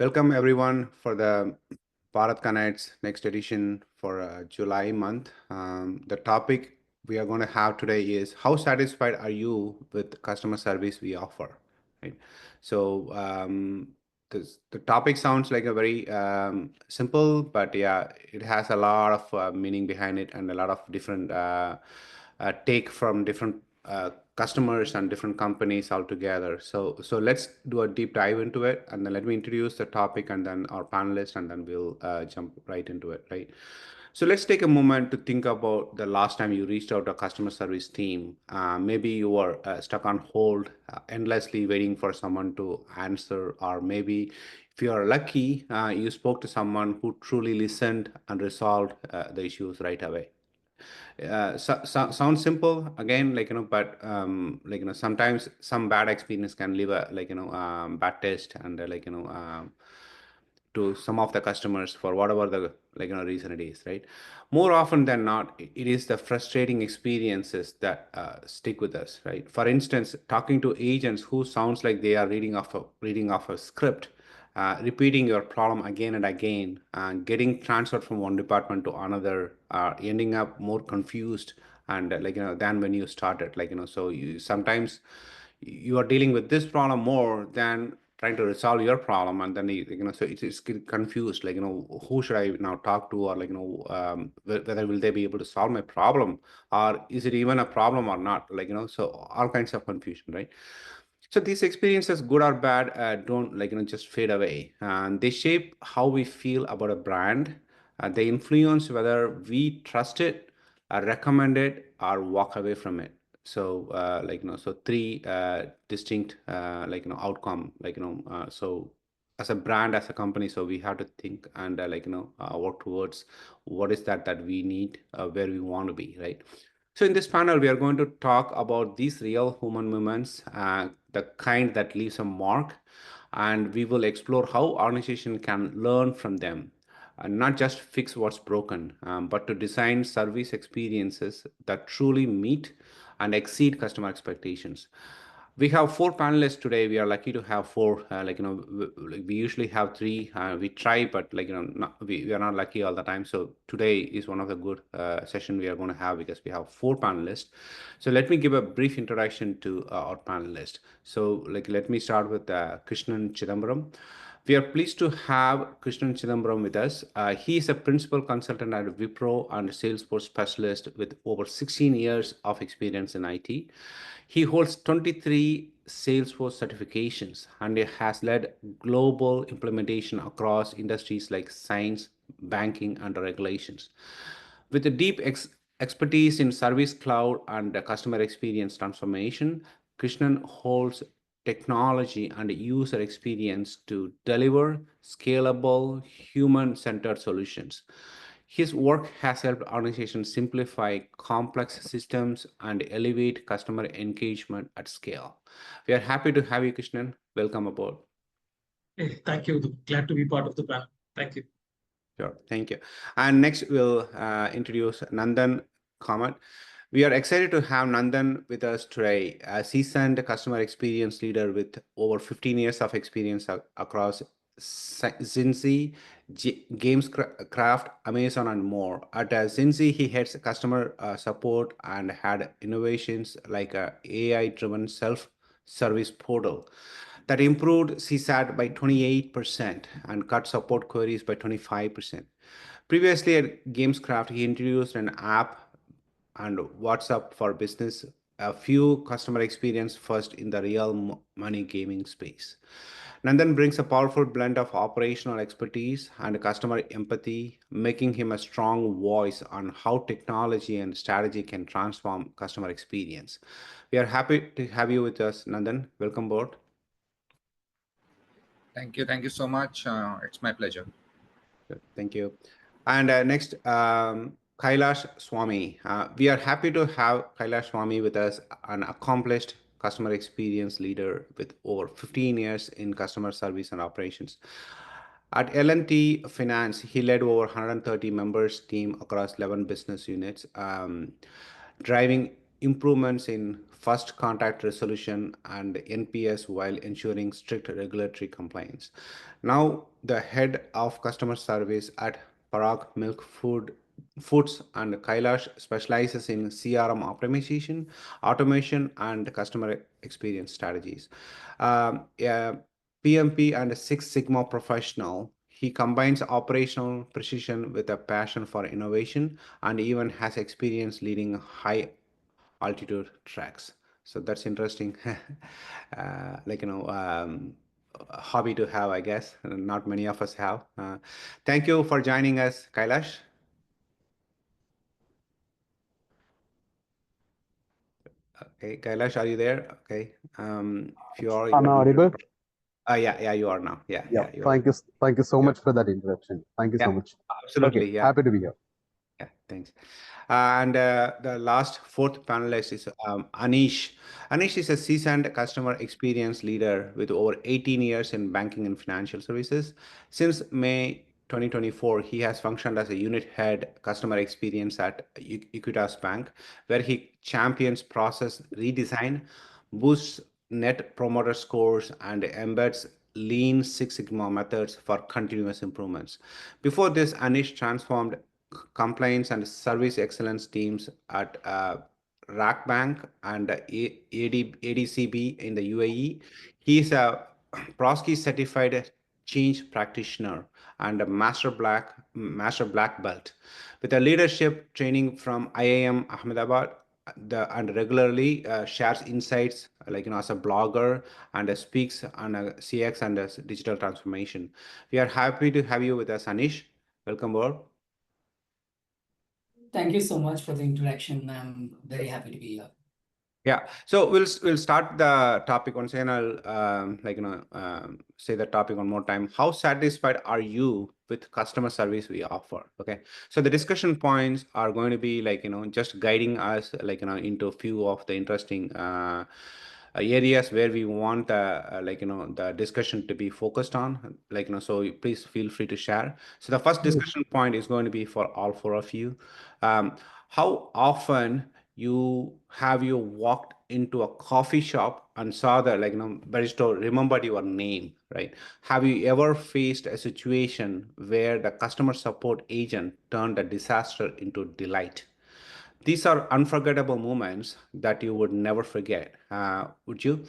Welcome everyone for the Bharat Connect's next edition for July month. The topic we are going to have today is how satisfied are you with the customer service we offer, right? So the topic sounds like a very simple, but yeah, it has a lot of meaning behind it and a lot of different take from different customers and different companies altogether. So let's do a deep dive into it, and then let me introduce the topic and then our panelists, and then we'll jump right into it, right? So let's take a moment to think about the last time you reached out to a customer service team. Maybe you were stuck on hold, endlessly waiting for someone to answer, or maybe if you are lucky, you spoke to someone who truly listened and resolved the issues right away. Sounds simple again, but sometimes some bad experience can leave a bad taste, and to some of the customers for whatever the reason it is, right? More often than not, it is the frustrating experiences that stick with us, right? For instance, talking to agents who sounds like they are reading off a script, repeating your problem again and again, getting transferred from one department to another, ending up more confused and than when you started. So you sometimes you are dealing with this problem more than trying to resolve your problem, and then so it's get confused, who should I now talk to, or whether will they be able to solve my problem, or is it even a problem or not, so all kinds of confusion, right? So these experiences, good or bad, don't just fade away, and they shape how we feel about a brand. They influence whether we trust it, recommend it, or walk away from it. So so three distinct outcome, so as a brand, as a company, so we have to think and work towards what is that we need, where we want to be, right? So in this panel, we are going to talk about these real human moments, the kind that leaves a mark, and we will explore how organization can learn from them, and not just fix what's broken, but to design service experiences that truly meet and exceed customer expectations. We have four panelists today. We are lucky to have four. We usually have three. We try, but we are not lucky all the time. So today is one of the good session we are going to have, because we have four panelists. So let me give a brief introduction to our panelists. So let me start with Krishnan Chidambaram. We are pleased to have Krishnan Chidambaram with us. He is a principal consultant at Wipro and Salesforce specialist with over 16 years of experience in IT. He holds 23 Salesforce certifications and has led global implementation across industries like science, banking, and regulations. With a deep expertise in Service Cloud and customer experience transformation, Krishnan holds technology and user experience to deliver scalable, human-centered solutions. His work has helped organizations simplify complex systems and elevate customer engagement at scale. We are happy to have you, Krishnan. Welcome aboard. Hey, thank you. Glad to be part of the panel. Thank you. Sure, thank you. And next, we'll introduce Nandan Kamat. We are excited to have Nandan with us today, a seasoned customer experience leader with over 15 years of experience across Zinzi, Gamescraft, Amazon, and more. At Zinzi, he heads customer support and had innovations like a AI-driven self-service portal that improved CSAT by 28% and cut support queries by 25%. Previously at Gamescraft, he introduced an app and WhatsApp for business, a few customer experience first in the real money gaming space. Nandan brings a powerful blend of operational expertise and customer empathy, making him a strong voice on how technology and strategy can transform customer experience. We are happy to have you with us, Nandan. Welcome aboard. Thank you. Thank you so much. It's my pleasure. Good. Thank you. And next, Kailash Swami. We are happy to have Kailash Swami with us, an accomplished customer experience leader with over 15 years in customer service and operations. At L&T Finance, he led over 130 members team across 11 business units, driving improvements in first contact resolution and NPS while ensuring strict regulatory compliance. Now, the head of customer service at Parag Milk Foods and Kailash specializes in CRM optimization, automation, and customer experience strategies. Yeah, PMP and Six Sigma professional, he combines operational precision with a passion for innovation and even has experience leading high altitude tracks. So that's interesting. Like, a hobby to have, I guess. Not many of us have. Thank you for joining us, Kailash. Okay, Kailash, are you there? Okay. If you are, you Am I can. audible? Yeah, you are now. Yeah, Yeah. you are. Thank you so Yeah, much for that introduction. Thank you so yeah, much. Okay, absolutely. Yeah. happy to be here. Yeah, thanks. And the last fourth panelist is Anish. Anish is a seasoned customer experience leader with over 18 years in banking and financial services. Since May 2024, he has functioned as a unit head customer experience at Equitas Bank, where he champions process redesign, boosts net promoter scores, and embeds lean Six Sigma methods for continuous improvements. Before this, Anish transformed compliance and service excellence teams at Rack Bank and ADCB in the UAE. He is a Prosky certified change practitioner and a master black belt with a leadership training from IIM Ahmedabad. And regularly shares insights as a blogger and speaks on a CX and digital transformation. We are happy to have you with us, Anish. Welcome aboard. Thank you so much for the introduction. I'm very happy to be here. Yeah, so we'll start the topic once again. I'll say the topic one more time. How satisfied are you with customer service we offer? Okay, so the discussion points are going to be just guiding us into a few of the interesting areas where we want the discussion to be focused on. So please feel free to share. So the first discussion point is going to be for all four of you. How often you walked into a coffee shop and saw the barista remembered your name, right? Have you ever faced a situation where the customer support agent turned a disaster into delight? These are unforgettable moments that you would never forget. Would you?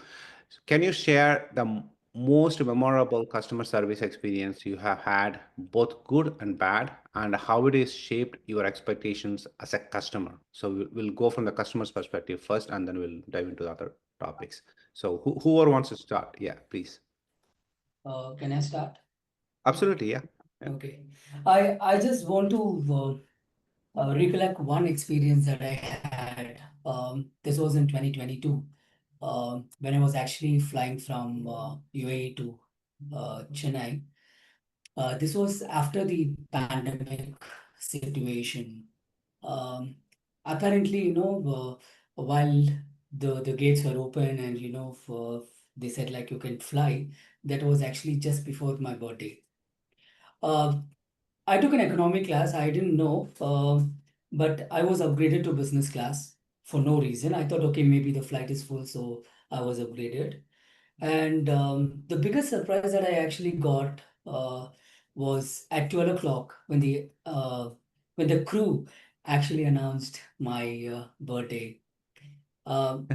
Can you share the most memorable customer service experience you have had, both good and bad, and how it has shaped your expectations as a customer? So we'll go from the customer's perspective first, and then we'll dive into the other topics. So whoever wants to start, yeah, please. Can I start? Absolutely, yeah. Okay. I just want to recollect one experience that I had. This was in 2022, when I was actually flying from UAE to Chennai. This was after the pandemic situation. Um, Apparently, while the gates were open and they said like you can fly, that was actually just before my birthday. Uh, I took an economic class. I didn't know, but I was upgraded to business class for no reason. I thought, okay, maybe the flight is full, so I was upgraded. And the biggest surprise that I actually got was at 12 o'clock when the crew actually announced my birthday. Um,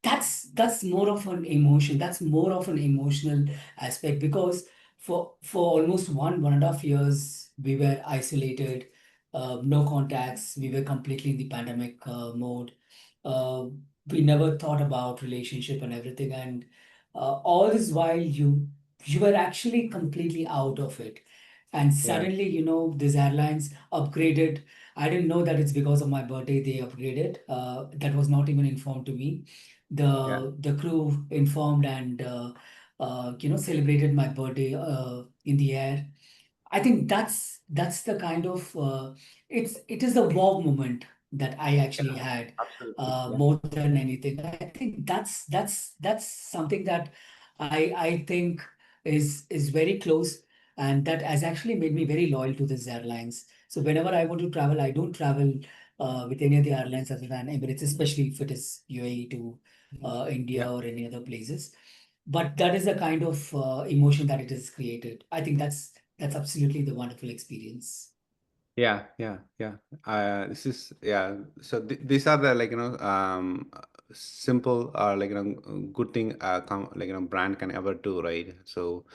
that's more of an emotion. That's more of an emotional aspect because for almost 1.5 years we were isolated, no contacts. We were completely in the pandemic mode. Uh, we never thought about relationship and everything, and all this while you were actually completely out of it. And Yeah, suddenly, these airlines upgraded. I didn't know that it's because of my birthday they upgraded. That was not even informed to me. yeah, The crew informed and celebrated my birthday in the air. I think that's the kind of it is the wow moment that I actually had absolutely. Yeah, more than anything. I think that's something that I think is very close, and that has actually made me very loyal to these airlines. So whenever I want to travel, I don't travel with any of the airlines other than Emirates, especially if it is UAE to India Yeah. or any other places. But that is the kind of emotion that it has created. I think that's absolutely the wonderful experience. Yeah, this is, yeah. So these are the, like, simple, like, good thing, brand can ever do, right? So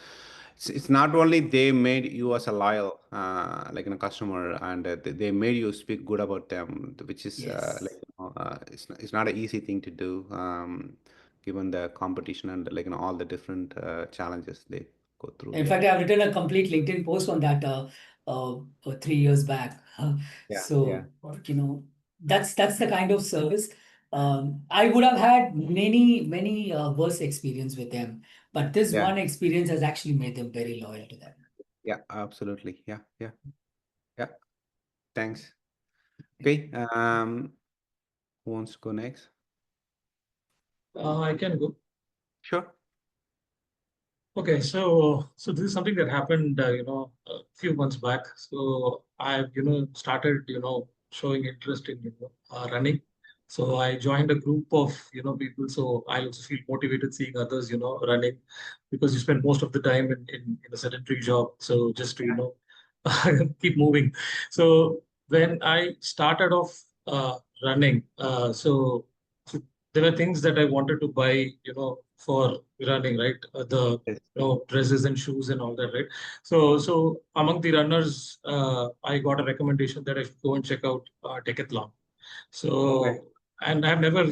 it's not only they made you as a loyal, customer, and they made you speak good about them, which is, Yes. it's not an easy thing to do, given the competition and, all the different challenges they go through. In fact, I've written a complete LinkedIn post on that 3 years back. Yeah, So, that's the kind of service. I would have had many worse experience with them, but this Yeah. one experience has actually made them very loyal to them. Yeah, absolutely. Yeah. Thanks. Okay. Who wants to go next? I can go. Sure. Okay, so this is something that happened, a few months back. So I've, started, showing interest in, running. So I joined a group of, people. So I also feel motivated seeing others, running, because you spend most of the time in a sedentary job. So just to, keep moving. So when I started off running, so there were things that I wanted to buy, for running, right? The Yes. dresses and shoes and all that, right? So among the runners, I got a recommendation that I should go and check out Decathlon. Okay. So, and I've never,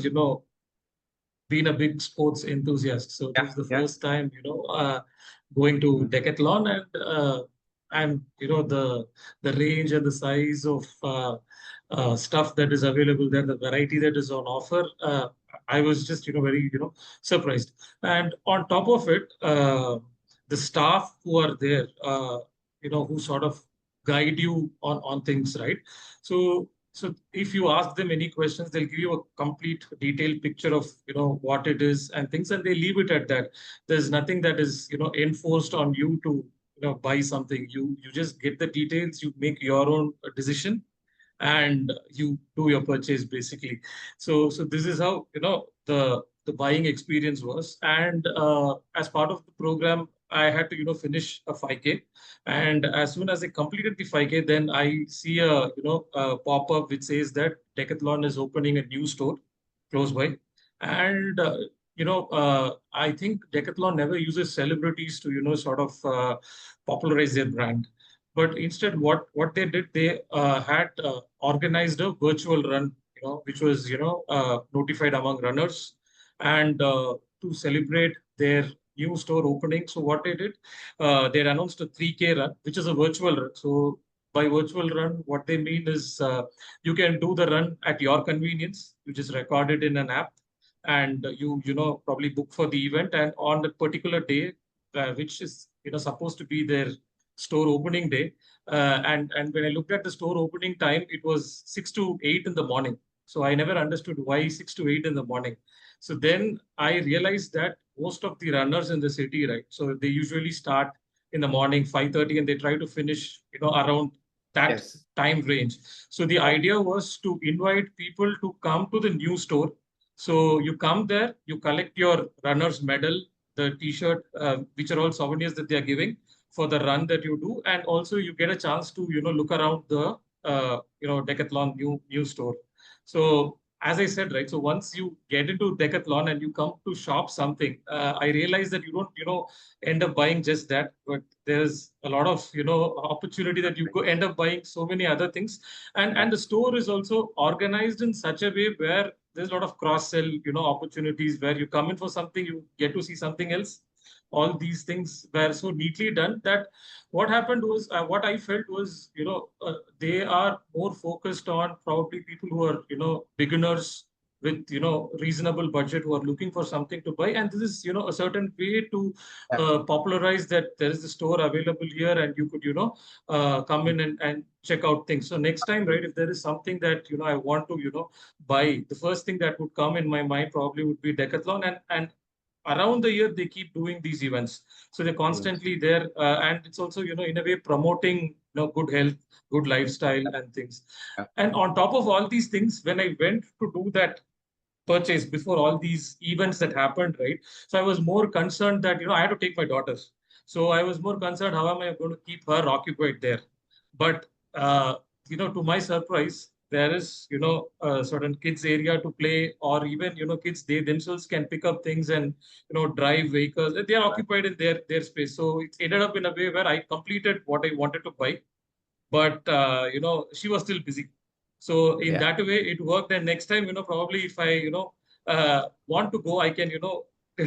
been a big sports enthusiast. So this is the Yeah. first time, going to Mhm. Decathlon, and the range and the size of stuff that is available there, the variety that is on offer. I was just very surprised. And on top of it, the staff who are there, who sort of guide you on things, right? So if you ask them any questions, they'll give you a complete detailed picture of what it is and things, and they leave it at that. There's nothing that is enforced on you to buy something. You just get the details, you make your own decision, and you do your purchase basically. So this is how the buying experience was. And as part of the program, I had to finish a 5K, and as soon as I completed the 5K, then I see a pop up which says that Decathlon is opening a new store close by. And I think Decathlon never uses celebrities to sort of popularize their brand. But instead, what they did, they had organized a virtual run, which was notified among runners, and to celebrate their new store opening. So what they did, they announced a 3K run, which is a virtual run. So by virtual run, what they mean is you can do the run at your convenience. You just record it in an app, and you probably book for the event. And on that particular day, which is supposed to be their store opening day, and when I looked at the store opening time, it was 6 to 8 in the morning. So I never understood why 6 to 8 in the morning. So then I realized that most of the runners in the city, right? So they usually start in the morning 5:30, and they try to finish around that Yes. time range. So the idea was to invite people to come to the new store. So you come there, you collect your runner's medal, the T-shirt, which are all souvenirs that they are giving for the run that you do, and also you get a chance to look around the Decathlon new store. So as I said, right, so once you get into Decathlon and you come to shop something, I realize that you don't end up buying just that, but there's a lot of opportunity that you go end up buying so many other things. And the store is also organized in such a way where there's a lot of cross sell opportunities, where you come in for something, you get to see something else. All these things were so neatly done that what happened was, what I felt was, they are more focused on probably people who are beginners with reasonable budget, who are looking for something to buy. And this is a certain way to popularize that there is a store available here, and you could come in and check out things. So next time, right, if there is something that I want to buy, the first thing that would come in my mind probably would be Decathlon. And around the year they keep doing these events, so they're constantly there, and it's also in a way promoting good health, good lifestyle and things. Yeah. And on top of all these things, when I went to do that purchase before all these events that happened, right? So I was more concerned that, I had to take my daughters. So I was more concerned, how am I going to keep her occupied there? But, to my surprise, there is, a certain kids area to play, or even, kids, they themselves can pick up things and, drive vehicles. They are occupied in their space. So it ended up in a way where I completed what I wanted to buy, but she was still busy. So in Yeah. that way it worked. And next time, probably if I want to go, I can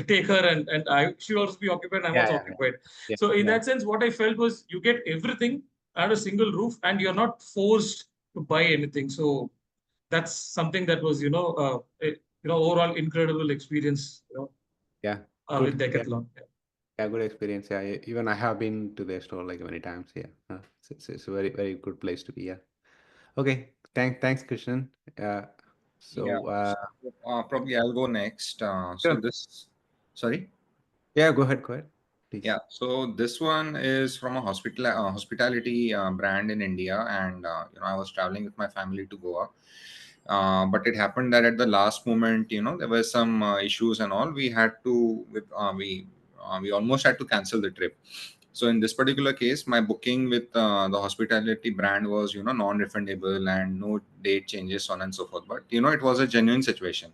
take her, and she'll also be occupied, I'm also occupied. Yeah. So in Yeah. that sense, what I felt was, you get everything under a single roof and you're not forced to buy anything. So that's something that was overall incredible experience, Yeah. with Good. Yeah. Decathlon. Yeah, good experience. Yeah, even I have been to their store like many times. Yeah, it's a very very good place to be. Yeah. Okay. Thanks, Krishnan. Yeah. So Probably I'll go next. sure. Sorry. Yeah, go ahead, please. Yeah. So this one is from a hospitality brand in India, and I was traveling with my family to Goa. But it happened that at the last moment, there were some issues and all. We had to, we almost had to cancel the trip. So in this particular case, my booking with the hospitality brand was, non-refundable and no date changes, so on and so forth. But it was a genuine situation.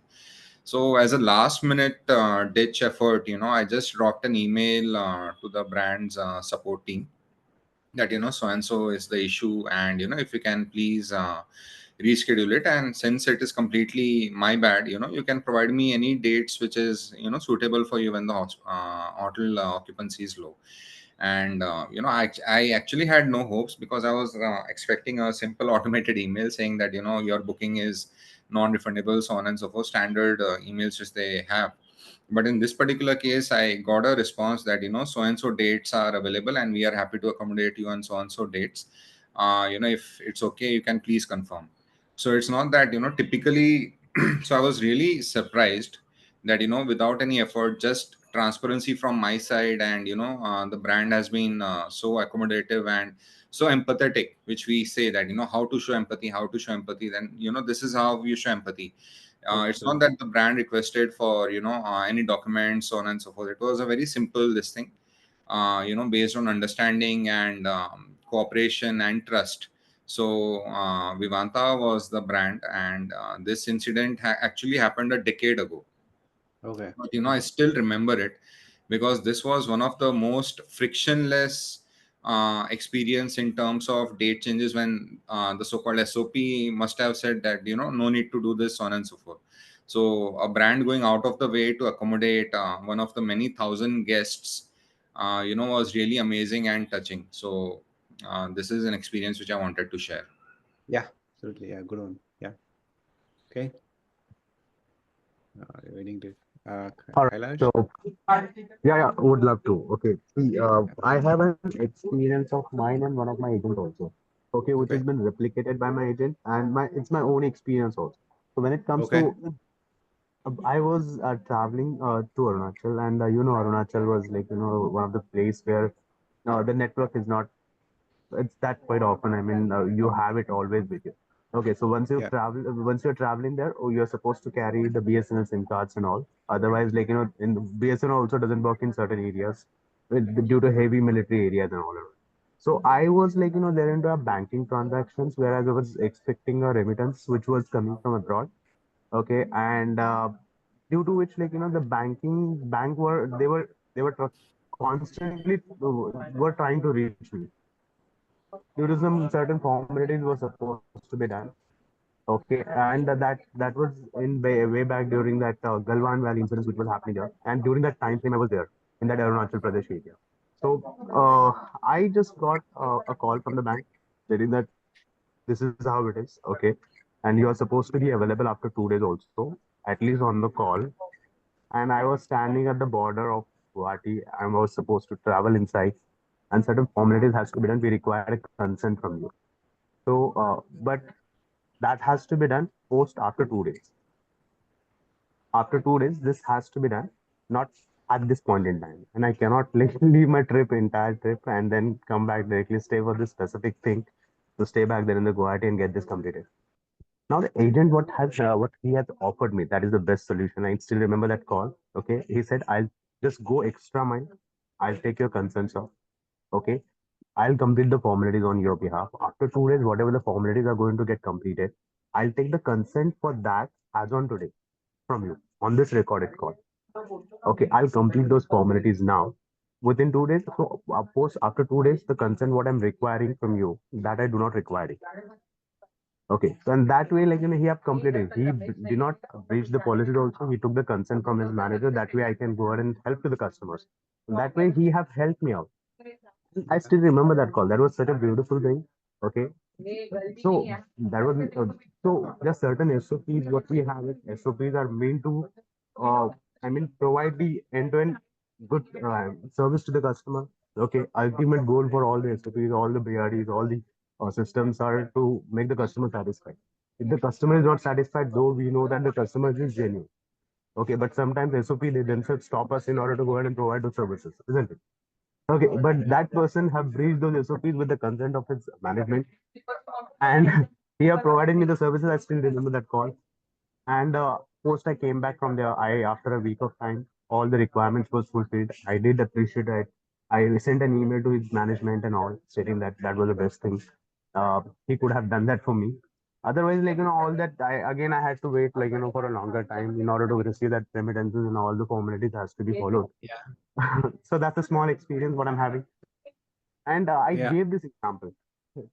So as a last minute ditch effort, I just dropped an email to the brand's support team that so and so is the issue, and if you can please reschedule it. And since it is completely my bad, you can provide me any dates which is suitable for you when the hotel occupancy is low. And I actually had no hopes, because I was expecting a simple automated email saying that your booking is non-refundable, so on and so forth, standard emails which they have. But in this particular case, I got a response that so and so dates are available and we are happy to accommodate you on so and so dates. If it's okay, you can please confirm. So it's not that typically so I was really surprised that without any effort, just transparency from my side, and the brand has been so accommodative and so empathetic, which we say that how to show empathy, then this is how you show empathy. It's not that the brand requested for any documents, so on and so forth. It was a very simple this thing, based on understanding and cooperation and trust. So Vivanta was the brand, and this incident actually happened a decade ago. Okay. But I still remember it, because this was one of the most frictionless experience in terms of date changes, when the so-called SOP must have said that no need to do this, so on and so forth. So a brand going out of the way to accommodate one of the many thousand guests, was really amazing and touching. So this is an experience which I wanted to share. Yeah, absolutely. Yeah, good one. Yeah. Okay. Waiting to All right. Kailash. So, yeah, would love to. Okay. See, I have an experience of mine and one of my agent also. Okay, which Okay. has been replicated by my agent, and it's my own experience also. So when it comes Okay. to, I was traveling to Arunachal, and Arunachal was like one of the place where the network is not it's that quite often. I mean, you have it always with you. Okay, so Yeah. once you're traveling there, you're supposed to carry the BSNL SIM cards and all. Otherwise, like in BSNL also doesn't work in certain areas due to heavy military areas and all. So I was like there into a banking transactions, whereas I was expecting a remittance which was coming from abroad. Okay, and due to which the bank were constantly were trying to reach me due to some certain formalities were supposed to be done. Okay, and that was in way back during that Galwan Valley incident which was happening there, and during that time frame I was there in that Arunachal Pradesh area. So I just got a call from the bank stating that this is how it is. Okay, and you are supposed to be available after 2 days also, at least on the call. And I was standing at the border of Guwahati. I was supposed to travel inside, and certain formalities has to be done. We require a consent from you. So, but that has to be done post after 2 days. After 2 days, this has to be done, not at this point in time, and I cannot leave my entire trip and then come back directly, stay for this specific thing, to stay back there in the Guwahati and get this completed. Now the agent, what he has offered me, that is the best solution. I still remember that call. Okay, he said, I'll just go extra mile. I'll take your concerns off. Okay, I'll complete the formalities on your behalf. After 2 days, whatever the formalities are going to get completed, I'll take the consent for that as on today from you on this recorded call. Okay, I'll complete those formalities now within 2 days. So, of course, after 2 days, the consent what I'm requiring from you, that I do not require it. Okay, so in that way, he have completed. He did not breach the policies also. He took the consent from his manager. That way, I can go ahead and help to the customers. That way, he have helped me out. I still remember that call. That was such a beautiful thing. Okay, so that was so there are certain SOPs. What we have is SOPs are meant to, uh, provide the end-to-end good service to the customer. Okay, ultimate goal for all the SOPs, all the BRDs, all the systems are to make the customer satisfied. If the customer is not satisfied, though we know that the customer is genuine. Okay, but sometimes SOP they themselves stop us in order to go ahead and provide those services, isn't it? Okay, but that person have breached those SOPs with the consent of his management, and he have provided me the services. I still remember that call. And post I came back from there, I after a week of time, all the requirements was fulfilled. I did appreciate it. I sent an email to his management and all, stating that that was the best thing. He could have done that for me. Otherwise, all that I had to wait for a longer time in order to receive that remittances and all the formalities has to be followed. Yeah. So that's a small experience what I'm having. And I Yeah. gave this example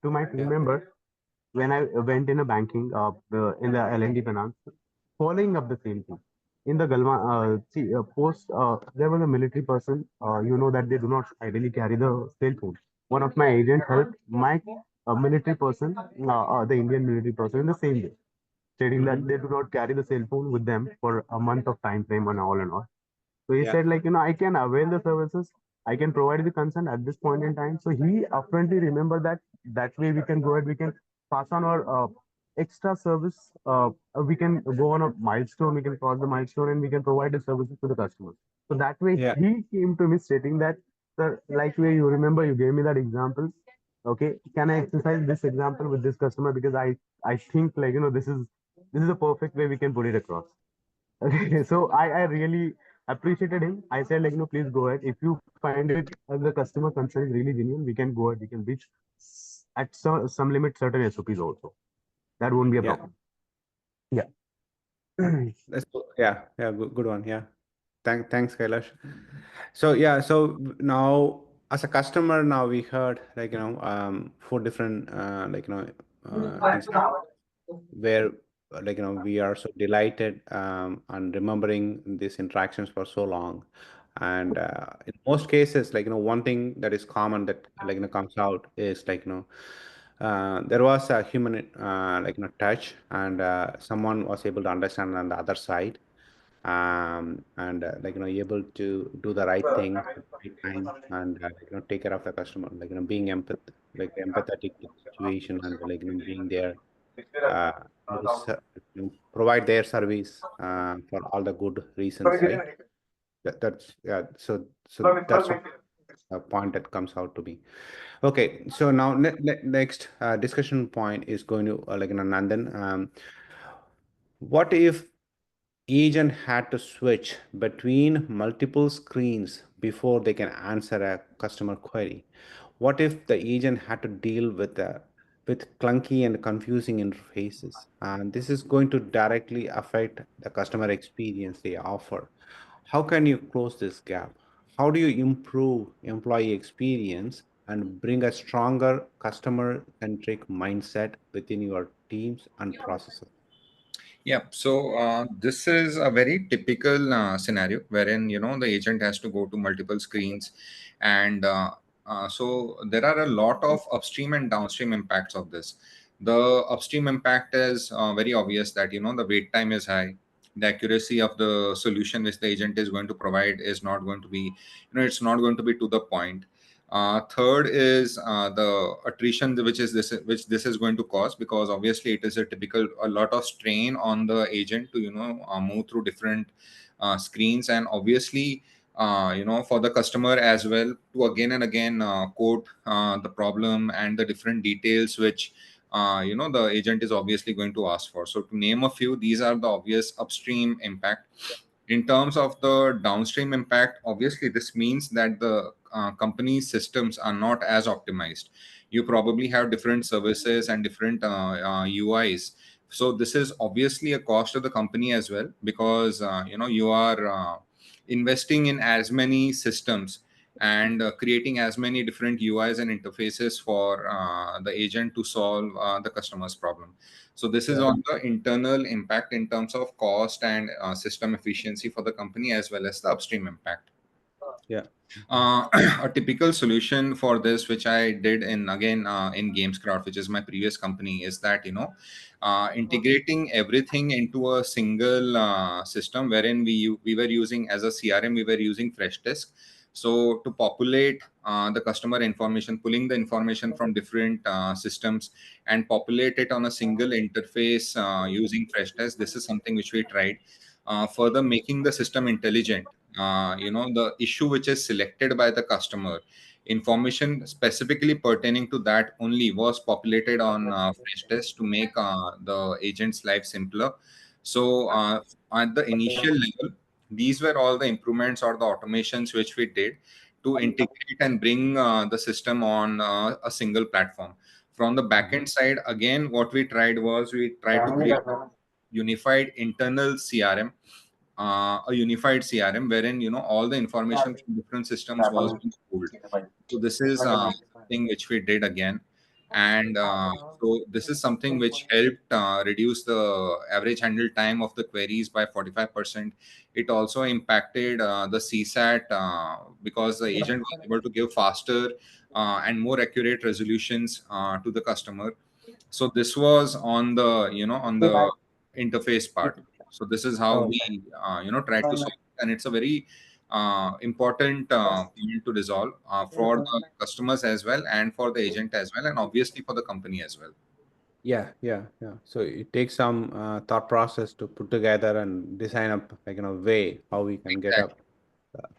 to my team Yeah. member when I went in a banking in the L&D finance, following up the same thing. In the Galma, post, there was a military person, that they do not ideally carry the cell phone. One of my agents helped my military person, the Indian military person, in the same way, stating that they do not carry the cell phone with them for a month of time frame and all and all. So he Yeah. said, I can avail the services, I can provide the consent at this point in time. So he upfrontly remember that that way we can go ahead, we can pass on our extra service. We can go on a milestone, we can cross the milestone, and we can provide the services to the customers. So that way Yeah. he came to me stating that, sir, like way you remember, you gave me that example. Okay, can I exercise this example with this customer because I think this is a perfect way we can put it across. Okay, so I really appreciated him. I said, please go ahead. If you find it the customer concern is really genuine, we can go ahead. We can reach at some limit certain SOPs also. That won't be a Yeah. problem. Yeah. Yeah. Good one. Yeah. Thanks, Kailash. So yeah, so now as a customer, now we heard four different instances where we are so delighted and remembering these interactions for so long. And in most cases, one thing that is common that comes out is there was a human touch, and someone was able to understand on the other side, and able to do the right thing at the right time, and take care of the customer, being empathetic to the situation, and being there, uh, provide their service for all the good reasons, right? That's yeah. So that's a point that comes out to be. Okay, so now next discussion point is going to Nandan. What if agent had to switch between multiple screens before they can answer a customer query? What if the agent had to deal with clunky and confusing interfaces? And this is going to directly affect the customer experience they offer. How can you close this gap? How do you improve employee experience and bring a stronger customer-centric mindset within your teams and processes? Yeah, so this is a very typical scenario wherein the agent has to go to multiple screens, and so there are a lot of upstream and downstream impacts of this. The upstream impact is very obvious that the wait time is high, the accuracy of the solution which the agent is going to provide is not going to be, it's not going to be to the point. Third is the attrition which this is going to cause, because obviously it is a lot of strain on the agent to move through different screens, and obviously for the customer as well, to again and again quote the problem and the different details which the agent is obviously going to ask for. So to name a few, these are the obvious upstream impact. In terms of the downstream impact, obviously this means that the company's systems are not as optimized. You probably have different services and different UIs. So this is obviously a cost to the company as well, because you are investing in as many systems and creating as many different UIs and interfaces for the agent to solve the customer's problem. So this is on the internal impact in terms of cost and system efficiency for the company, as well as the upstream impact. Yeah. A typical solution for this, which I did in GamesCraft, which is my previous company, is that integrating everything into a single system, wherein we were using as a CRM, we were using Freshdesk. So to populate the customer information, pulling the information from different systems and populate it on a single interface using Freshdesk, this is something which we tried. Further, making the system intelligent. The issue which is selected by the customer, information specifically pertaining to that only was populated on Freshdesk to make the agent's life simpler. So at the initial level, these were all the improvements or the automations which we did to integrate and bring the system on a single platform. From the backend side, again, what we tried was we tried to create unified internal CRM, a unified CRM, wherein all the information from different systems was being pooled. So this is something which we did again, and so this is something which helped reduce the average handle time of the queries by 45%. It also impacted the CSAT because the agent was able to give faster and more accurate resolutions to the customer. So this was on the on the interface part. So this is how we try to solve it, and it's a very important point to resolve for the customers as well, and for the agent as well, and obviously for the company as well. Yeah. So it takes some thought process to put together and design up way how we can get Exactly.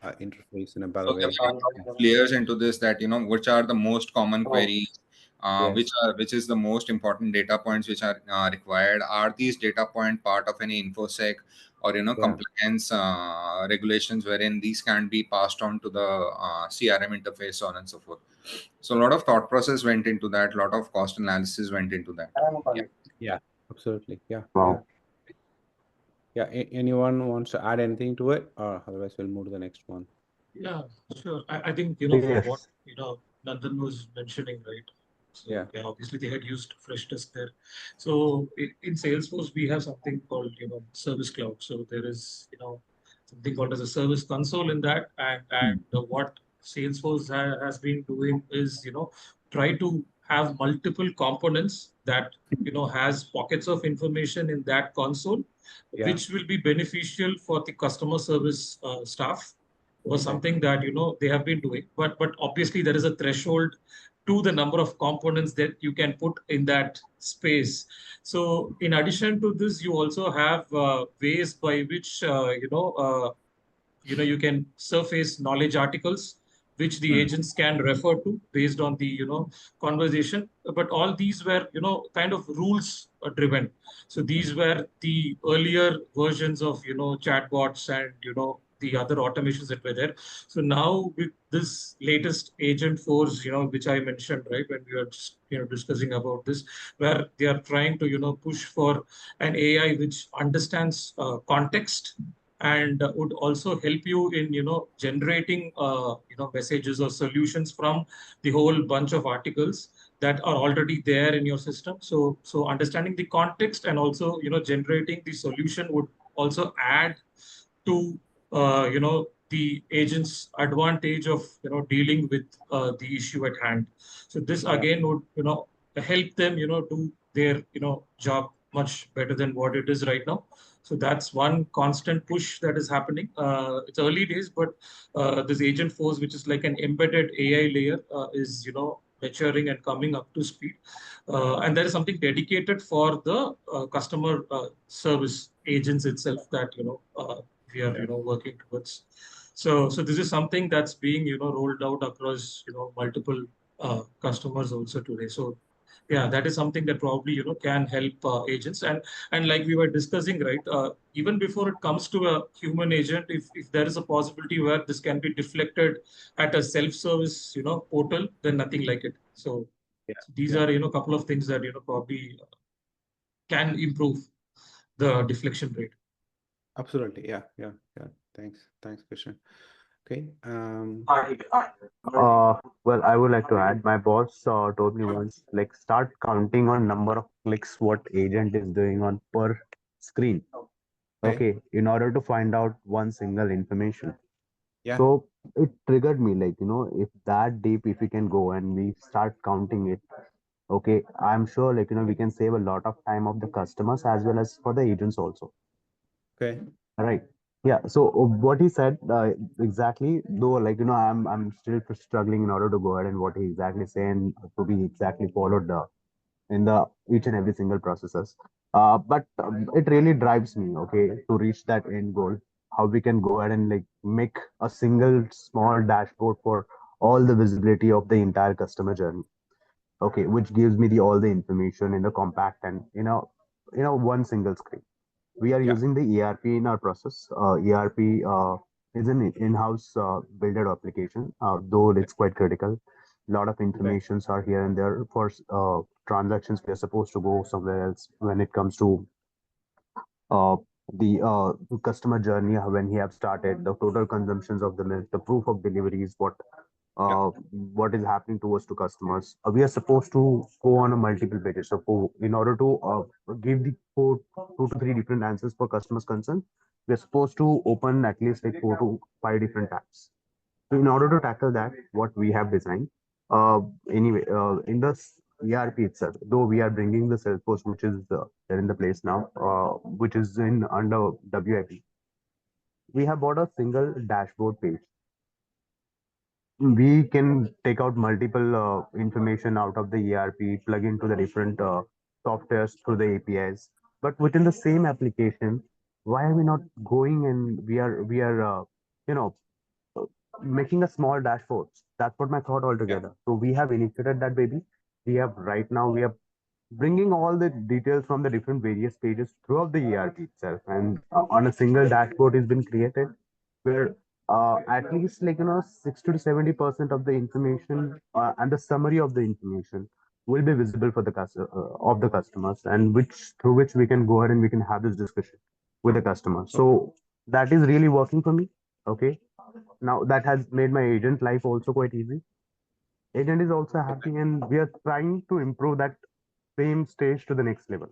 up interface in a better So there way. are a lot of layers into this, that which are the most common queries, Yes. which is the most important data points which are required. Are these data point part of any infosec or compliance regulations, wherein these can be passed on to the CRM interface, so on and so forth. So a lot of thought process went into that, a lot of cost analysis went into that. Yeah. Absolutely. Yeah. Wow. Anyone wants to add anything to it, or otherwise we'll move to the next one. Yeah, sure. I think, from Yes. what, Nandan was mentioning, right? So, Yeah. obviously they had used Freshdesk there. So in Salesforce, we have something called, Service Cloud. So there is, something called as a service console in that. And what Salesforce has been doing is, try to have multiple components that, has pockets of information in that console, Yeah. which will be beneficial for the customer service staff, was something that they have been doing. But obviously there is a threshold to the number of components that you can put in that space. So in addition to this, you also have ways by which you can surface knowledge articles which the agents can refer to based on the conversation. But all these were kind of rules driven. So these were the earlier versions of chatbots and the other automations that were there. So now with this latest agent force, which I mentioned, right, when we were just discussing about this, where they are trying to push for an AI which understands context and would also help you in generating messages or solutions from the whole bunch of articles that are already there in your system. So understanding the context and also generating the solution would also add to the agent's advantage of dealing with the issue at hand. So this again would help them do their job much better than what it is right now. So that's one constant push that is happening. It's early days, but this agent force, which is like an embedded AI layer, is maturing and coming up to speed. And there is something dedicated for the customer service agents itself that we are working towards. So this is something that's being, rolled out across, multiple customers also today. So yeah, that is something that probably, can help agents. And like we were discussing, right, even before it comes to a human agent, if there is a possibility where this can be deflected at a self-service, portal, then nothing like it. So Yeah, these yeah, are, couple of things that, probably can improve the deflection rate. absolutely. Yeah, yeah, yeah. Thanks, Krishna. Okay. Well, I would like to add, my boss told me once, like, start counting on number of clicks what agent is doing on per screen. Okay. Okay, in order to find out one single information. Yeah. So it triggered me, like, if that deep, if we can go and we start counting it, okay, I'm sure, like, we can save a lot of time of the customers as well as for the agents also. Okay. Right. Yeah. So what he said exactly, though, like, I'm still struggling in order to go ahead and what he exactly saying to be exactly followed in the each and every single processes. But it really drives me, okay, to reach that end goal. How we can go ahead and like make a single small dashboard for all the visibility of the entire customer journey. Okay, which gives me the all the information in the compact and one single screen. We are Yeah. using the ERP in our process. ERP is an in-house built application, though Okay. it's quite critical. A lot of Okay. informations are here and there for transactions. We are supposed to go somewhere else when it comes to uh, the customer journey when he have started, the total consumptions of the milk, the proof of deliveries, Yeah. what is happening towards to customers. We are supposed to go on a multiple pages. So in order to give the two to three different answers for customers concerned, we are supposed to open at least like 4 to 5 different tabs. So in order to tackle that, what we have designed, in the ERP itself, though we are bringing the Salesforce, which is there in the place now, which is in under WIP, we have bought a single dashboard page. We can take out multiple information out of the ERP, plug into the different softwares through the APIs. But within the same application, why are we not going and you know making a small dashboard? That's what my thought Yeah. altogether. So we have initiated that baby. We are bringing all the details from the different various pages throughout the ERP itself, and on a single dashboard has been created where at least like 60 to 70% of the information and the summary of the information will be visible for the of the customers, and which through which we can go ahead and we can have this discussion with the customer. Okay. So that is really working for me. Okay, now that has made my agent life also quite easy. Agent is also Okay. happy, and we are trying to improve that same stage to the next level.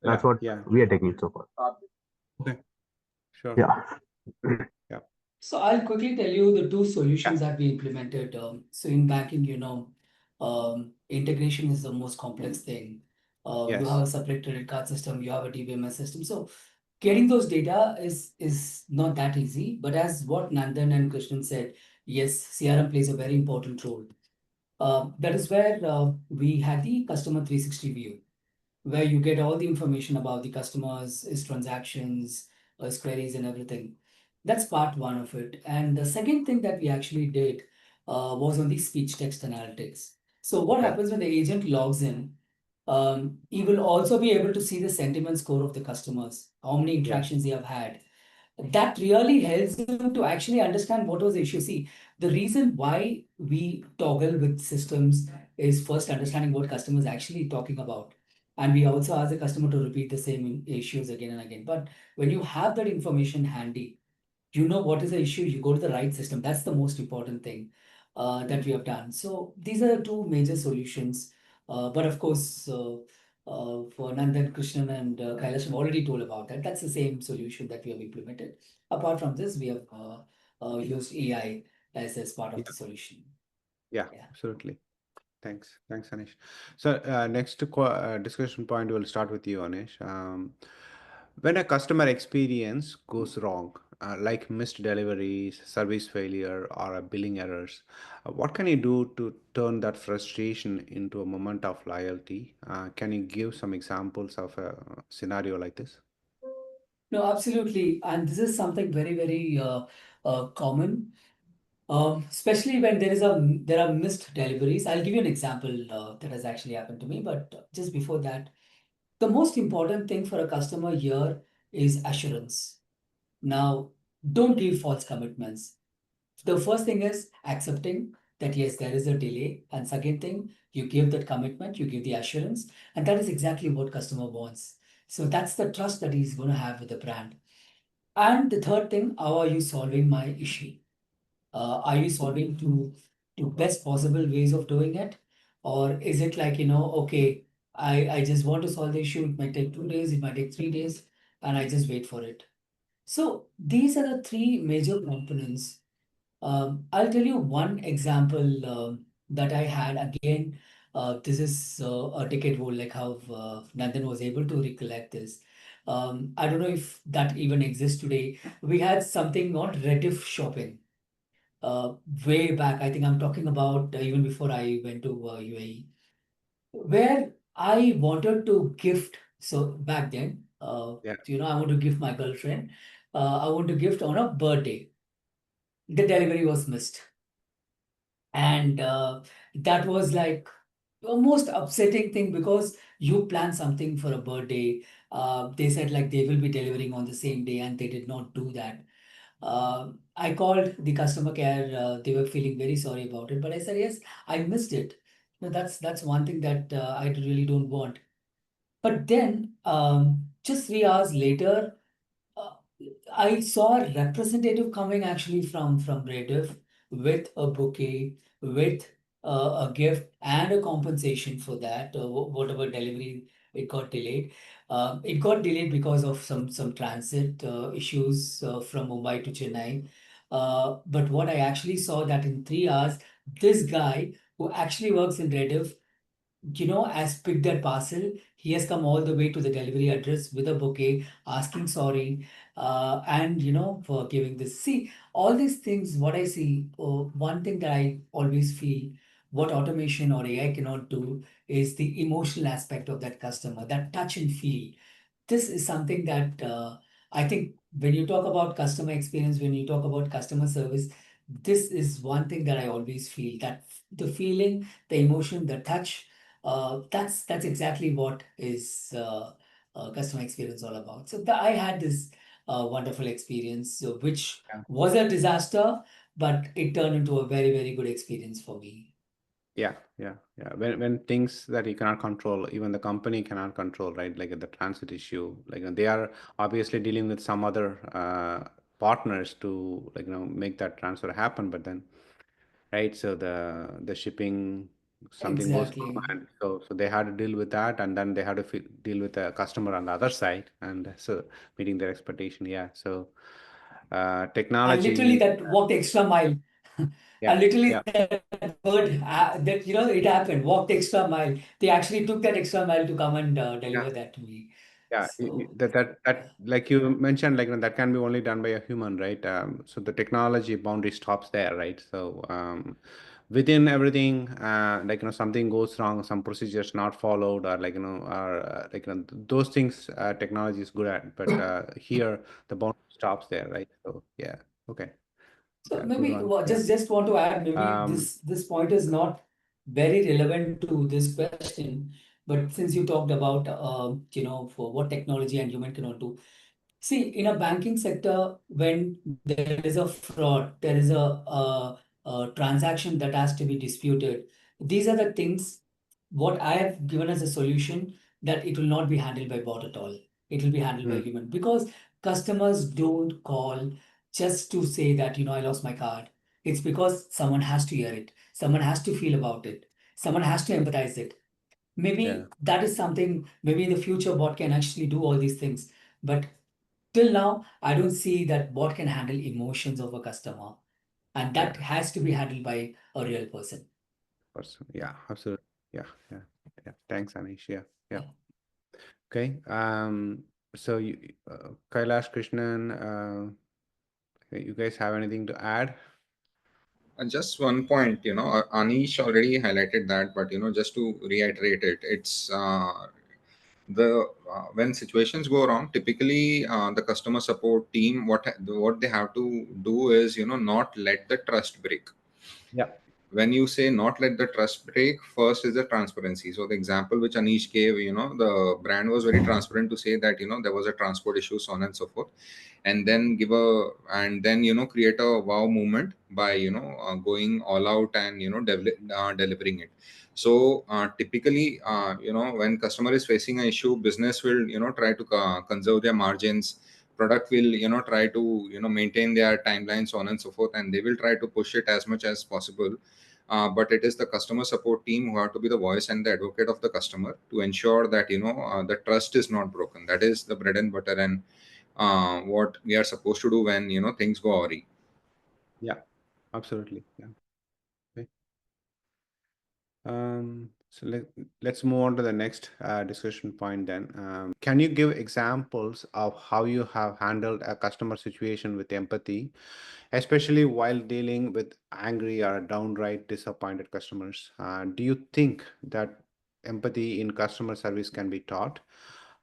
That's Yeah. what Yeah. we are taking so far. Okay. Sure. Yeah. Yeah. So I'll quickly tell you the two Yeah. solutions that we implemented. So in banking, integration is the most complex thing. You Yes. have a separate credit card system, you have a DBMS system. So getting those data is not that easy. But as what Nandan and Krishnan said, yes, CRM plays a very important role. That is where we had the customer 360 view, where you get all the information about the customers, his transactions, his queries, and everything. That's part one of it. And the second thing that we actually did was on the speech text analytics. So what Okay. happens when the agent logs in? He will also be able to see the sentiment score of the customers, how many Yeah. interactions they have had. That really helps him to actually understand what was the issue. See, the reason why we toggle with systems is first understanding what customer is actually talking about. And we also ask the customer to repeat the same issues again and again. But when you have that information handy, you know what is the issue, you go to the right system. That's the most important thing that we have done. So these are the two major solutions. But of course, for Nandan, Krishnan, and Kailash have already told about that. That's the same solution that we have implemented. Apart from this, we have used AI as part of Yeah. the solution. Yeah. Yeah. Absolutely. Thanks, Anish. So next discussion point, we'll start with you, Anish. When a customer experience goes wrong, like missed deliveries, service failure, or a billing errors, what can you do to turn that frustration into a moment of loyalty? Can you give some examples of a scenario like this? No, absolutely. And this is something very, very common, especially when there are missed deliveries. I'll give you an example that has actually happened to me, but just before that, the most important thing for a customer here is assurance. Now, don't give false commitments. The first thing is accepting that yes, there is a delay, and second thing, you give that commitment, you give the assurance, and that is exactly what customer wants. So that's the trust that he's going to have with the brand. And the third thing, how are you solving my issue? Are you solving to best possible ways of doing it, or is it like, okay, I just want to solve the issue, it might take 2 days, it might take 3 days, and I just wait for it. So these are the three major components. I'll tell you one example that I had. Again, this is a decade old, like how Nandan was able to recollect this. I don't know if that even exists today. We had something on Rediff shopping uh, way back. I think I'm talking about even before I went to UAE, where I wanted to gift. So back then, Yeah. I want to gift my girlfriend. I want to gift on a birthday. The delivery was missed, and that was like the most upsetting thing because you plan something for a birthday. They said like they will be delivering on the same day, and they did not do that. I called the customer care. They were feeling very sorry about it, but I said yes, I missed it. No, that's one thing that I really don't want. But then, just 3 hours later, uh, I saw a representative coming actually from Rediff with a bouquet, with a gift and a compensation for that, whatever delivery it got delayed. It got delayed because of some transit issues from Mumbai to Chennai. But what I actually saw that in 3 hours, this guy who actually works in Rediff has picked that parcel. He has come all the way to the delivery address with a bouquet, asking sorry, and for giving this. See, all these things, what I see, one thing that I always feel, what automation or AI cannot do is the emotional aspect of that customer, that touch and feel. This is something that I think when you talk about customer experience, when you talk about customer service, this is one thing that I always feel that the feeling, the emotion, the touch, that's exactly what is customer experience all about. So I had this wonderful experience, which Yeah. was a disaster, but it turned into a very, very good experience for me. Yeah, yeah, yeah. When things that you cannot control, even the company cannot control, right? Like the transit issue, like they are obviously dealing with some other partners to make that transfer happen. But then, right? So the shipping something goes wrong, Exactly. and so they had to deal with that, and then they had to deal with the customer on the other side, and so meeting their expectation. Yeah. So And literally technology. that walked extra mile. Yeah, And literally yeah. that word that it happened, walked extra mile. They actually took that extra mile to come and deliver that to me. Yeah, So that like you mentioned, that can be only done by a human, right? So the technology boundary stops there, right? So within everything, something goes wrong, some procedures not followed, or those things, technology is good at, but here the boundary stops there, right? So yeah, okay, So yeah, good maybe one, yeah. just want to add, maybe Um, this point is not very relevant to this question, but since you talked about for what technology and human cannot do. See, in a banking sector, when there is a fraud, there is a transaction that has to be disputed. These are the things what I have given as a solution, that it will not be handled by bot at all. It will be handled by hmm, human, because customers don't call just to say that, I lost my card. It's because someone has to hear it. Someone has to feel about it. Someone has to empathize it. yeah, Maybe that is something, maybe in the future bot can actually do all these things. But till now, I don't see that bot can handle emotions of a customer. And yeah, that has to be handled by a real person. yeah, absolutely, yeah, yeah, yeah. Thanks, Anish. Yeah, yeah. Yeah. Okay. So Kailash, Krishnan, you guys have anything to add? Just one point, Anish already highlighted that, but just to reiterate it, it's when situations go wrong, typically the customer support team, what they have to do is, not let the trust break. Yeah. When you say not let the trust break, first is the transparency. So the example which Anish gave, the brand was very transparent to say that, there was a transport issue, so on and so forth, and then create a wow moment by, going all out and, delivering it. So typically, when customer is facing an issue, business will, try to conserve their margins. Product will, try to, maintain their timelines, so on and so forth, and they will try to push it as much as possible. But it is the customer support team who have to be the voice and the advocate of the customer to ensure that, the trust is not broken. That is the bread and butter, and what we are supposed to do when, things go awry. Yeah, absolutely. Yeah. Okay. So let's move on to the next discussion point then. Can you give examples of how you have handled a customer situation with empathy, especially while dealing with angry or downright disappointed customers? Do you think that empathy in customer service can be taught?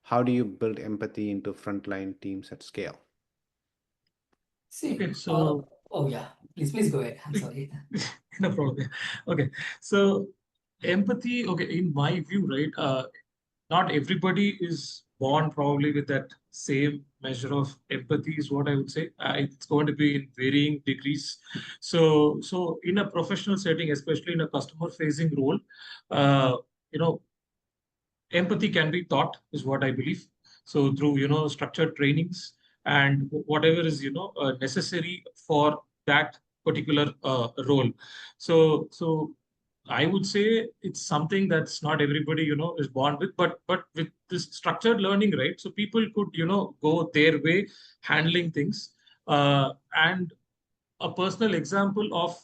How do you build empathy into frontline teams at scale? See, Okay, so oh yeah, please go ahead. I'm sorry. no problem. Okay, so empathy. Okay, in my view, right? Not everybody is born probably with that same measure of empathy, is what I would say. It's going to be in varying degrees. So in a professional setting, especially in a customer-facing role, uh, you know, empathy can be taught, is what I believe. So through structured trainings and whatever is necessary for that particular role. So I would say it's something that's not everybody is born with, but with this structured learning, right? So people could go their way handling things, and a personal example of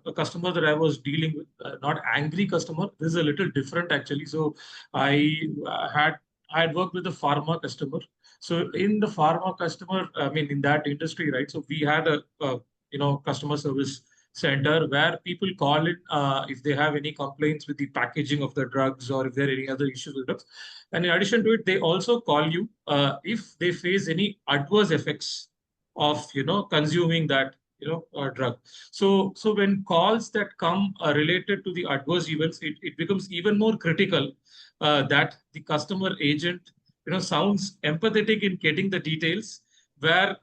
a customer that I was dealing with, not angry customer. This is a little different actually. So I I had worked with a pharma customer. So in the pharma customer, I mean in that industry, right? So we had a customer service center where people call it if they have any complaints with the packaging of the drugs or if there are any other issues with drugs. And in addition to it, they also call you if they face any adverse effects of consuming that drug. So when calls that come related to the adverse events, it becomes even more critical that the customer agent sounds empathetic in getting the details, where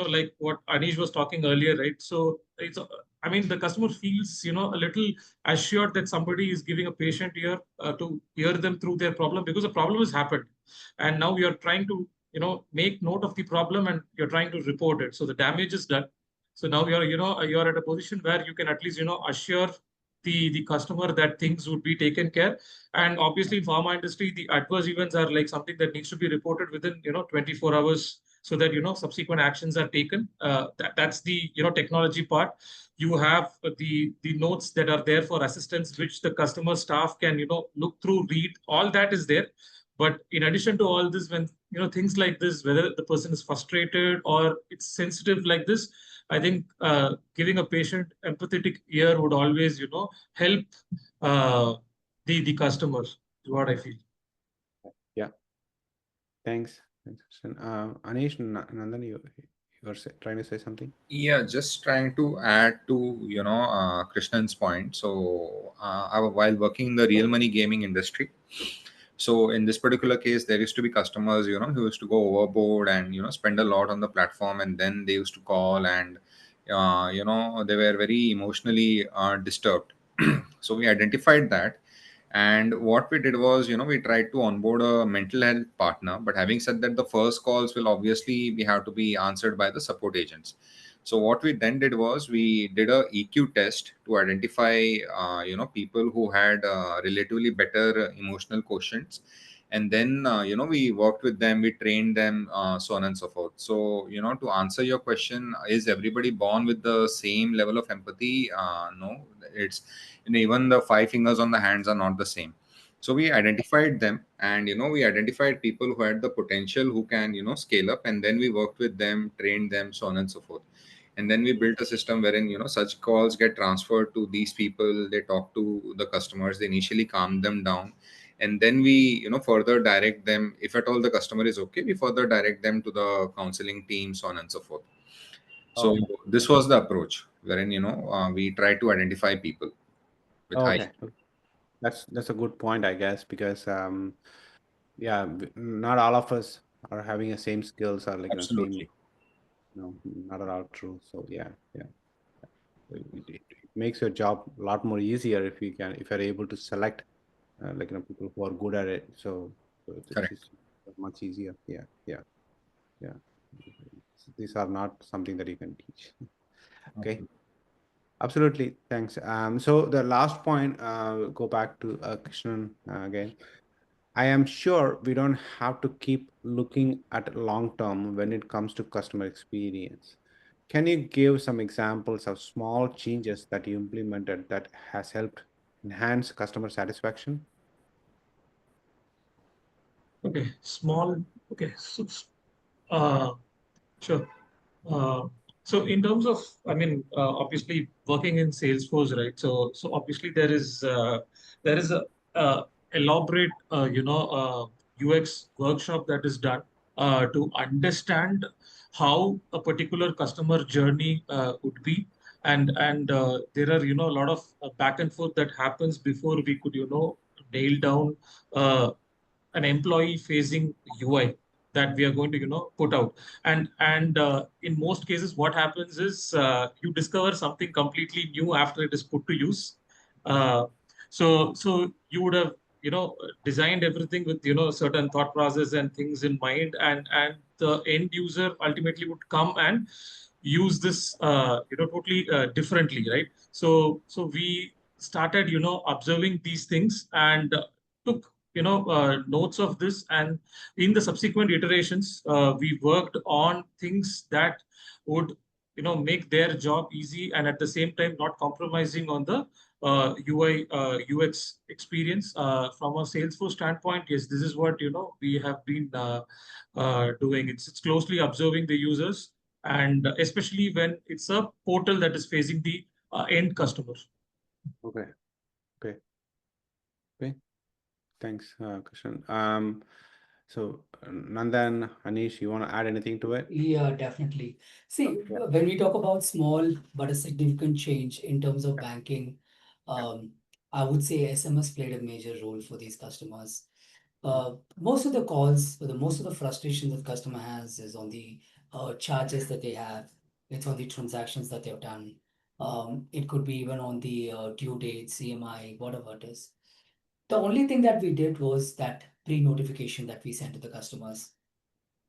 like what Anish was talking earlier, right? So it's I mean the customer feels a little assured that somebody is giving a patient ear to hear them through their problem, because the problem has happened and now we are trying to make note of the problem and you're trying to report it, so the damage is done. So now you're at a position where you can at least assure the customer that things would be taken care. And obviously in pharma industry, the adverse events are like something that needs to be reported within 24 hours, so that subsequent actions are taken. That's the technology part. You have the notes that are there for assistance, which the customer staff can look through, read. All that is there. But in addition to all this, when things like this, whether the person is frustrated or it's sensitive like this, I think giving a patient empathetic ear would always help uh, the customer, is what I feel. Yeah. Thanks. Thanks, Krishnan. Anish, Nandan, you were trying to say something? Yeah, just trying to add to Krishnan's point. So while working in the real money gaming industry, so in this particular case, there used to be customers who used to go overboard and spend a lot on the platform, and then they used to call, and they were very emotionally disturbed. So we identified that, and what we did was, we tried to onboard a mental health partner. But having said that, the first calls will obviously we have to be answered by the support agents. So what we then did was we did a EQ test to identify, people who had relatively better emotional quotients, and then we worked with them, we trained them, so on and so forth. So to answer your question, is everybody born with the same level of empathy? No, it's even the five fingers on the hands are not the same. So we identified them, and we identified people who had the potential, who can scale up, and then we worked with them, trained them, so on and so forth. And then we built a system wherein such calls get transferred to these people. They talk to the customers, they initially calm them down, and then we further direct them. If at all the customer is okay, we further direct them to the counseling team, so on and so forth. So Okay. this was the approach wherein we try to identify people with high. Okay. That's a good point, I guess, because yeah, not all of us are having the same skills or same, Absolutely not at all true. So yeah, yeah. It makes your job a lot more easier if you're able to select people who are good at it. So it's correct. just much easier. Yeah, yeah, yeah. These are not something that you can teach. Okay. Absolutely. Thanks. So the last point, go back to Krishnan again. I am sure we don't have to keep looking at long term when it comes to customer experience. Can you give some examples of small changes that you implemented that has helped enhance customer satisfaction? Okay, small. Okay, so sure. Uh, so in terms of, I mean, obviously working in Salesforce, right? So obviously there is a elaborate UX workshop that is done to understand how a particular customer journey would be, and there are a lot of back and forth that happens before we could nail down uh, an employee facing UI that we are going to put out. And in most cases what happens is you discover something completely new after it is put to use. Uh, so so you would have designed everything with certain thought process and things in mind, and the end user ultimately would come and use this totally differently, right? So we started observing these things, and took notes of this, and in the subsequent iterations we worked on things that would make their job easy, and at the same time not compromising on the UI UX experience. From a Salesforce standpoint, yes, this is what we have been doing. It's closely observing the users, and especially when it's a portal that is facing the end customer. Okay. Okay. Okay. Thanks, Krishnan. So Nandan, Anish, you want to add anything to it? Yeah, definitely. See, Yeah. when we talk about small but a significant change in terms of banking, um, I would say SMS played a major role for these customers. Most of the calls, or the most of the frustration that customer has is on the charges that they have. It's on the transactions that they've done. It could be even on the due date, CMI, whatever it is. The only thing that we did was that pre-notification that we sent to the customers.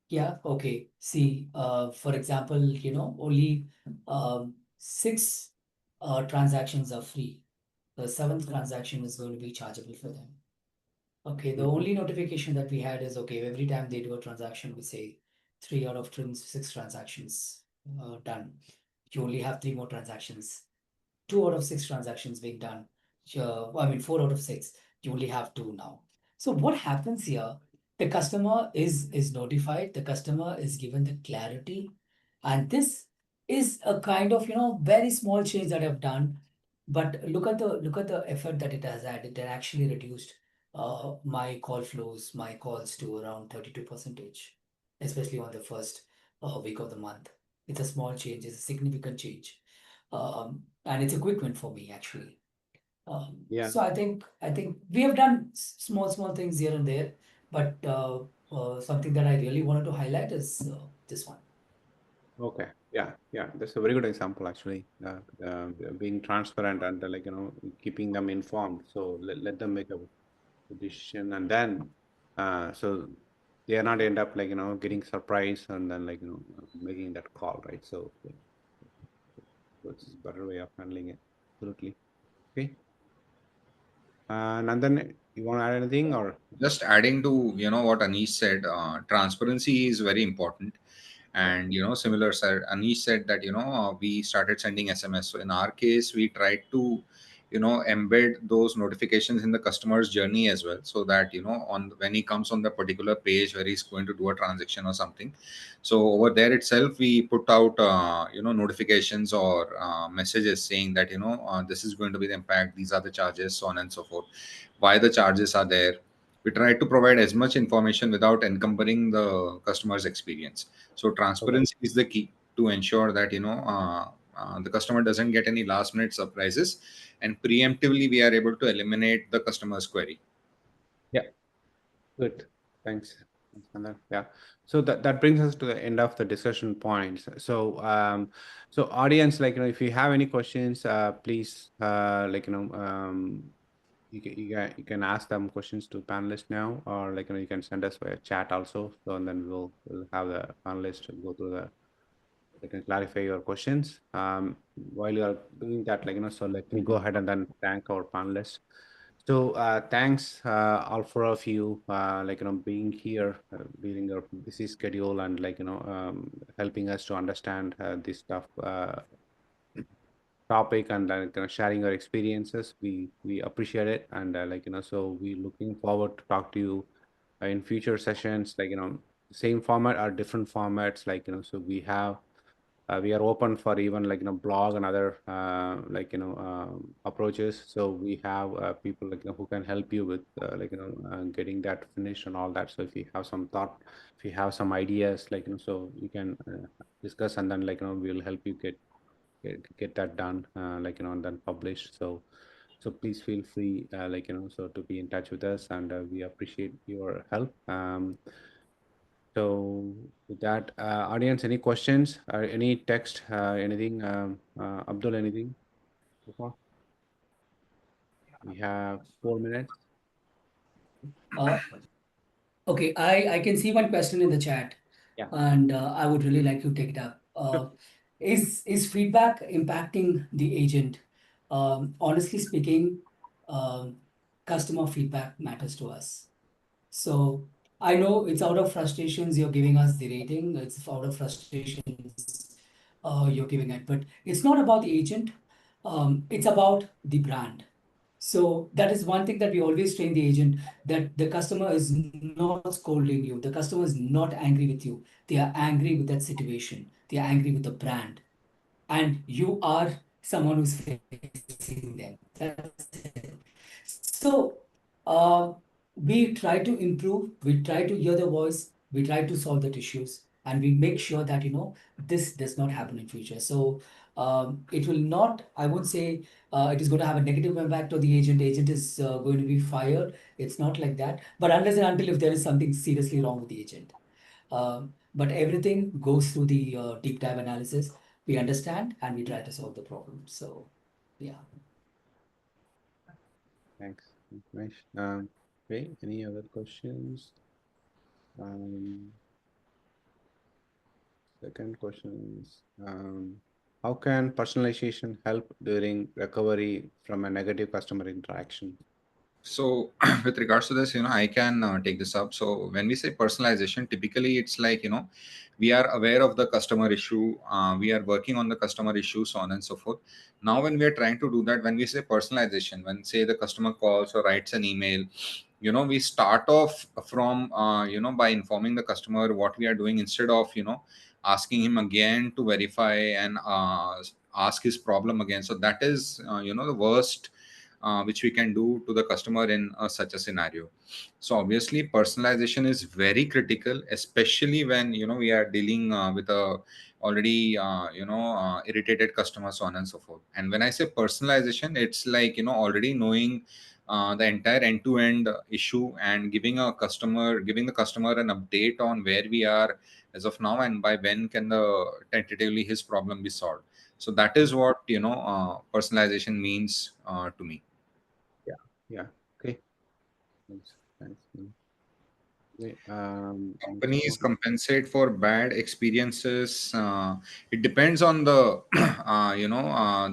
Yeah, okay. See, for example, only six transactions are free. The seventh transaction is going to be chargeable for them. Okay, the only notification that we had is, okay, every time they do a transaction, we say 3 out of 6 transactions done. You only have 3 more transactions. 2 out of 6 transactions being done. I mean, 4 out of 6. You only have 2 now. So what happens here? The customer is notified. The customer is given the clarity, and this is a kind of very small change that I've done. But look at the effort that it has had. It had actually reduced my call flows, my calls to around 32%, especially on the first week of the month. It's a small change. It's a significant change. And it's a quick win for me actually. Yeah. So I think we have done small things here and there, but something that I really wanted to highlight is this one. Okay. Yeah. Yeah. That's a very good example, actually. Being transparent and keeping them informed. So let them make a decision, and then so they are not end up getting surprised and then making that call, right? So yeah, so it's a better way of handling it. Absolutely. Okay. And then you want to add anything or? Just adding to what Anish said, transparency is very important. And similar said, Anish said that we started sending SMS. So in our case, we tried to embed those notifications in the customer's journey as well, so that on when he comes on the particular page where he's going to do a transaction or something, so over there itself we put out notifications or messages saying that this is going to be the impact, these are the charges, so on and so forth, why the charges are there, we try to provide as much information without encumbering the customer's experience. So transparency is the key to ensure that the customer doesn't get any last minute surprises, and preemptively we are able to eliminate the customer's query. Yeah, good. Thanks. Thanks, Kandan. Yeah. So that brings us to the end of the discussion points. So so audience, if you have any questions, please you can ask them questions to panelists now, or you can send us via chat also. So and then we'll have the panelists go through they can clarify your questions. While you are doing that, so let me go ahead and then thank our panelists. So thanks all four of you, being here during your busy schedule and helping us to understand this stuff topic and sharing your experiences. We appreciate it, and so we looking forward to talk to you in future sessions, same format or different formats, so we are open for even blog and other approaches. So we have people who can help you with getting that finished and all that. So if you have some thought, if you have some ideas, so you can discuss, and then we'll help you get that done, and then published. So please feel free so to be in touch with us, and we appreciate your help. So with that, audience, any questions or any text, anything, Abdul, anything so far? We have 4 minutes. Okay, I can see one question in the chat. Yeah. And I would really like to take it up. Is feedback impacting the agent? Honestly speaking, customer feedback matters to us. So I know it's out of frustrations you're giving us the rating. It's out of frustrations you're giving it, but it's not about the agent. It's about the brand. So that is one thing that we always train the agent, that the customer is not scolding you. The customer is not angry with you. They are angry with that situation. They are angry with the brand. And you are someone who's facing them. That's it. So we try to improve, we try to hear the voice, we try to solve that issues, and we make sure that this does not happen in future. So it will not, I won't say it is going to have a negative impact on the agent. Agent is going to be fired. It's not like that. But unless and until if there is something seriously wrong with the agent. But everything goes through the deep dive analysis. We understand and we try to solve the problem. So yeah. Thanks. Nice. Okay, any other questions? Second question is, how can personalization help during recovery from a negative customer interaction? So with regards to this, I can take this up. So when we say personalization, typically it's like, we are aware of the customer issue, we are working on the customer issue, so on and so forth. Now when we are trying to do that, when we say personalization, when say the customer calls or writes an email, we start off from by informing the customer what we are doing, instead of asking him again to verify and ask his problem again. So that is the worst which we can do to the customer in such a scenario. So obviously personalization is very critical, especially when we are dealing with a already irritated customer, so on and so forth. And when I say personalization, it's like already knowing the entire end-to-end issue, and giving the customer an update on where we are as of now, and by when can tentatively his problem be solved. So that is what personalization means to me. Yeah. Okay. Thanks. Okay. Companies compensate for bad experiences. It depends on the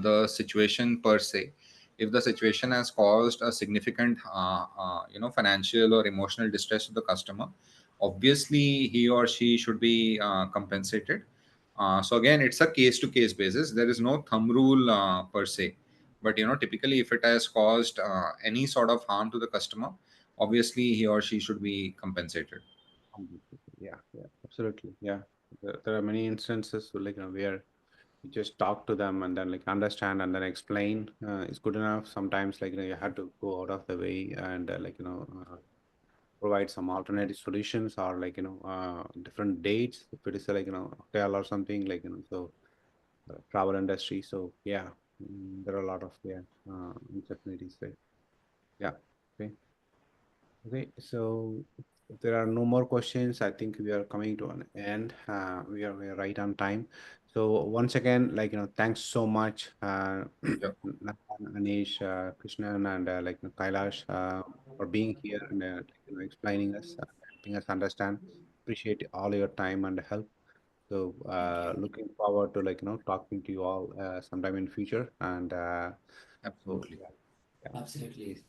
the situation per se. If the situation has caused a significant financial or emotional distress to the customer, obviously he or she should be compensated. So again, it's a case to case basis. There is no thumb rule per se, but typically if it has caused any sort of harm to the customer, obviously he or she should be compensated. Yeah, absolutely. Yeah, there are many instances where you just talk to them and then understand and then explain is good enough. Sometimes you have to go out of the way and provide some alternative solutions or like, different dates if it is like, hotel or something like, so travel industry. So yeah, there are a lot of, uncertainties there. Yeah. Okay. Okay, so if there are no more questions, I think we are coming to an end. We are right on time. So once again, like, thanks so much, Yeah, Anish, Krishnan, and Kailash, for being here and explaining us, helping us understand. Appreciate all your time and help. So looking forward to talking to you all sometime in future. And so absolutely. yeah, yeah. Absolutely.